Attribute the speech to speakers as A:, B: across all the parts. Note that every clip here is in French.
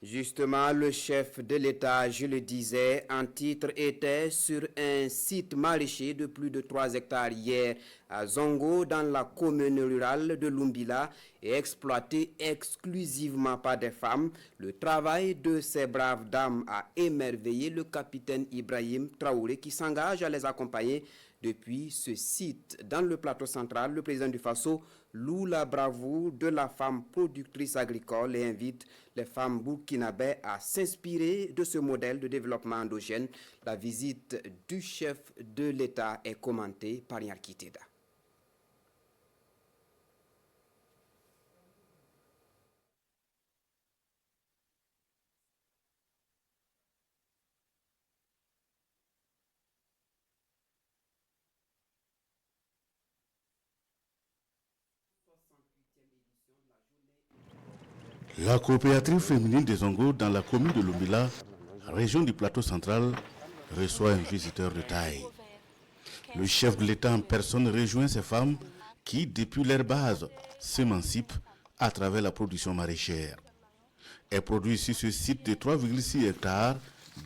A: Justement, le chef de l'État, je le disais, en titre était sur un site maraîcher de plus de 3 hectares hier à Zongo, dans la commune rurale de Lumbila, et exploité exclusivement par des femmes. Le travail de ces braves dames a émerveillé le capitaine Ibrahim Traoré qui s'engage à les accompagner depuis ce site. Dans le plateau central, le président du Faso loue la bravoure de la femme productrice agricole et invite les femmes burkinabè à s'inspirer de ce modèle de développement endogène. La visite du chef de l'État est commentée par Yarki Teda.
B: La coopérative féminine des Zongo dans la commune de Lumbila, région du plateau central, reçoit un visiteur de taille. Le chef de l'État en personne rejoint ces femmes qui, depuis leur base, s'émancipent à travers la production maraîchère. Elles produisent sur ce site de 3,6 hectares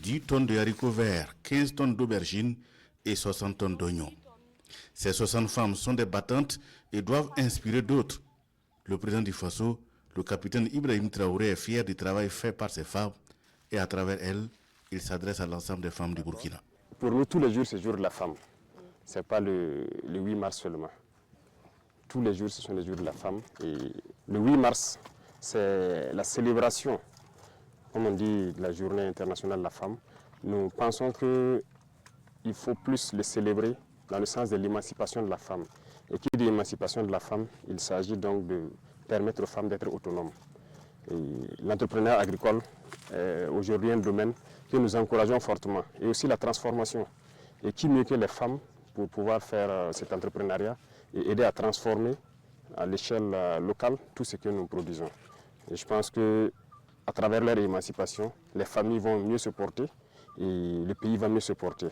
B: 10 tonnes de haricots verts, 15 tonnes d'aubergines et 60 tonnes d'oignons. Ces 60 femmes sont des battantes et doivent inspirer d'autres. Le président du Faso, le capitaine Ibrahim Traoré, est fier du travail fait par ces femmes et à travers elles, il s'adresse à l'ensemble des femmes du Burkina.
C: Pour nous, tous les jours, c'est le jour de la femme. Ce n'est pas le 8 mars seulement. Tous les jours, ce sont les jours de la femme. Et le 8 mars, c'est la célébration, comme on dit, de la journée internationale de la femme. Nous pensons qu'il faut plus le célébrer dans le sens de l'émancipation de la femme. Et qui dit émancipation de la femme, il s'agit donc de permettre aux femmes d'être autonomes. L'entrepreneuriat agricole est aujourd'hui un domaine que nous encourageons fortement. Et aussi la transformation. Et qui mieux que les femmes pour pouvoir faire cet entrepreneuriat et aider à transformer à l'échelle locale tout ce que nous produisons. Et je pense qu'à travers leur émancipation, les familles vont mieux se porter et le pays va mieux se porter.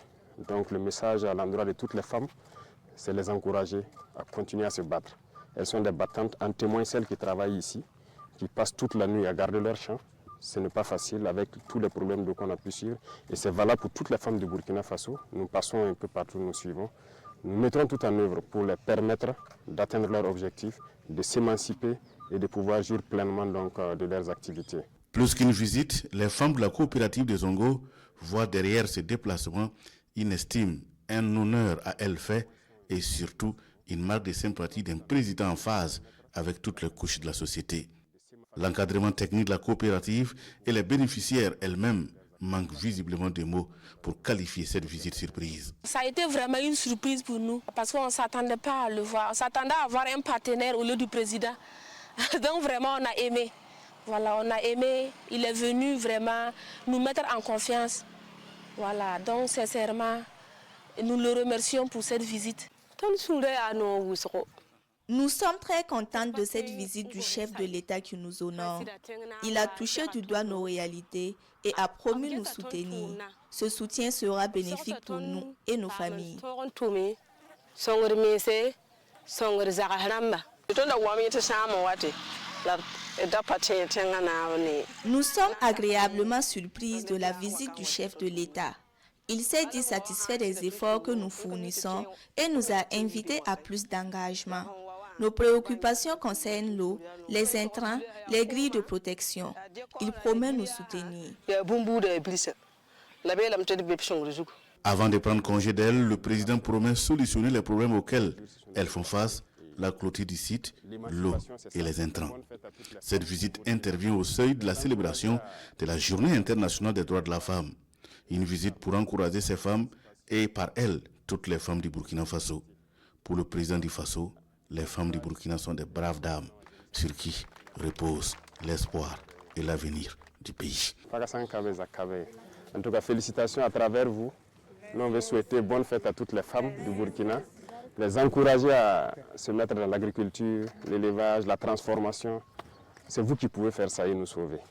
C: Donc le message à l'endroit de toutes les femmes, c'est les encourager à continuer à se battre. Elles sont des battantes, en témoin celles qui travaillent ici, qui passent toute la nuit à garder leur champ. Ce n'est pas facile avec tous les problèmes qu'on a pu suivre. Et c'est valable pour toutes les femmes du Burkina Faso. Nous passons un peu partout, nous suivons. Nous mettrons tout en œuvre pour les permettre d'atteindre leur objectif, de s'émanciper et de pouvoir jouir pleinement donc, de leurs activités.
B: Plus qu'une visite, les femmes de la coopérative des Zongo voient derrière ces déplacements une estime, un honneur à elles fait et surtout une marque de sympathie d'un président en phase avec toutes les couches de la société. L'encadrement technique de la coopérative et les bénéficiaires elles-mêmes manquent visiblement de mots pour qualifier cette visite surprise.
D: Ça a été vraiment une surprise pour nous parce qu'on ne s'attendait pas à le voir. On s'attendait à avoir un partenaire au lieu du président. Donc vraiment on a aimé. Voilà, on a aimé. Il est venu vraiment nous mettre en confiance. Voilà, donc sincèrement, nous le remercions pour cette visite.
E: Nous sommes très contents de cette visite du chef de l'État qui nous honore. Il a touché du doigt nos réalités et a promis nous soutenir. Ce soutien sera bénéfique pour nous et nos familles. Nous sommes agréablement surprises de la visite du chef de l'État. Il s'est dit satisfait des efforts que nous fournissons et nous a invités à plus d'engagement. Nos préoccupations concernent l'eau, les intrants, les grilles de protection. Il promet nous soutenir.
B: Avant de prendre congé d'elle, le président promet solutionner les problèmes auxquels elles font face, la clôture du site, l'eau et les intrants. Cette visite intervient au seuil de la célébration de la Journée internationale des droits de la femme. Une visite pour encourager ces femmes et par elles, toutes les femmes du Burkina Faso. Pour le président du Faso, les femmes du Burkina sont des braves dames sur qui repose l'espoir et l'avenir du pays.
C: En tout cas, félicitations à travers vous. Nous, on veut souhaiter bonne fête à toutes les femmes du Burkina, les encourager à se mettre dans l'agriculture, l'élevage, la transformation. C'est vous qui pouvez faire ça et nous sauver.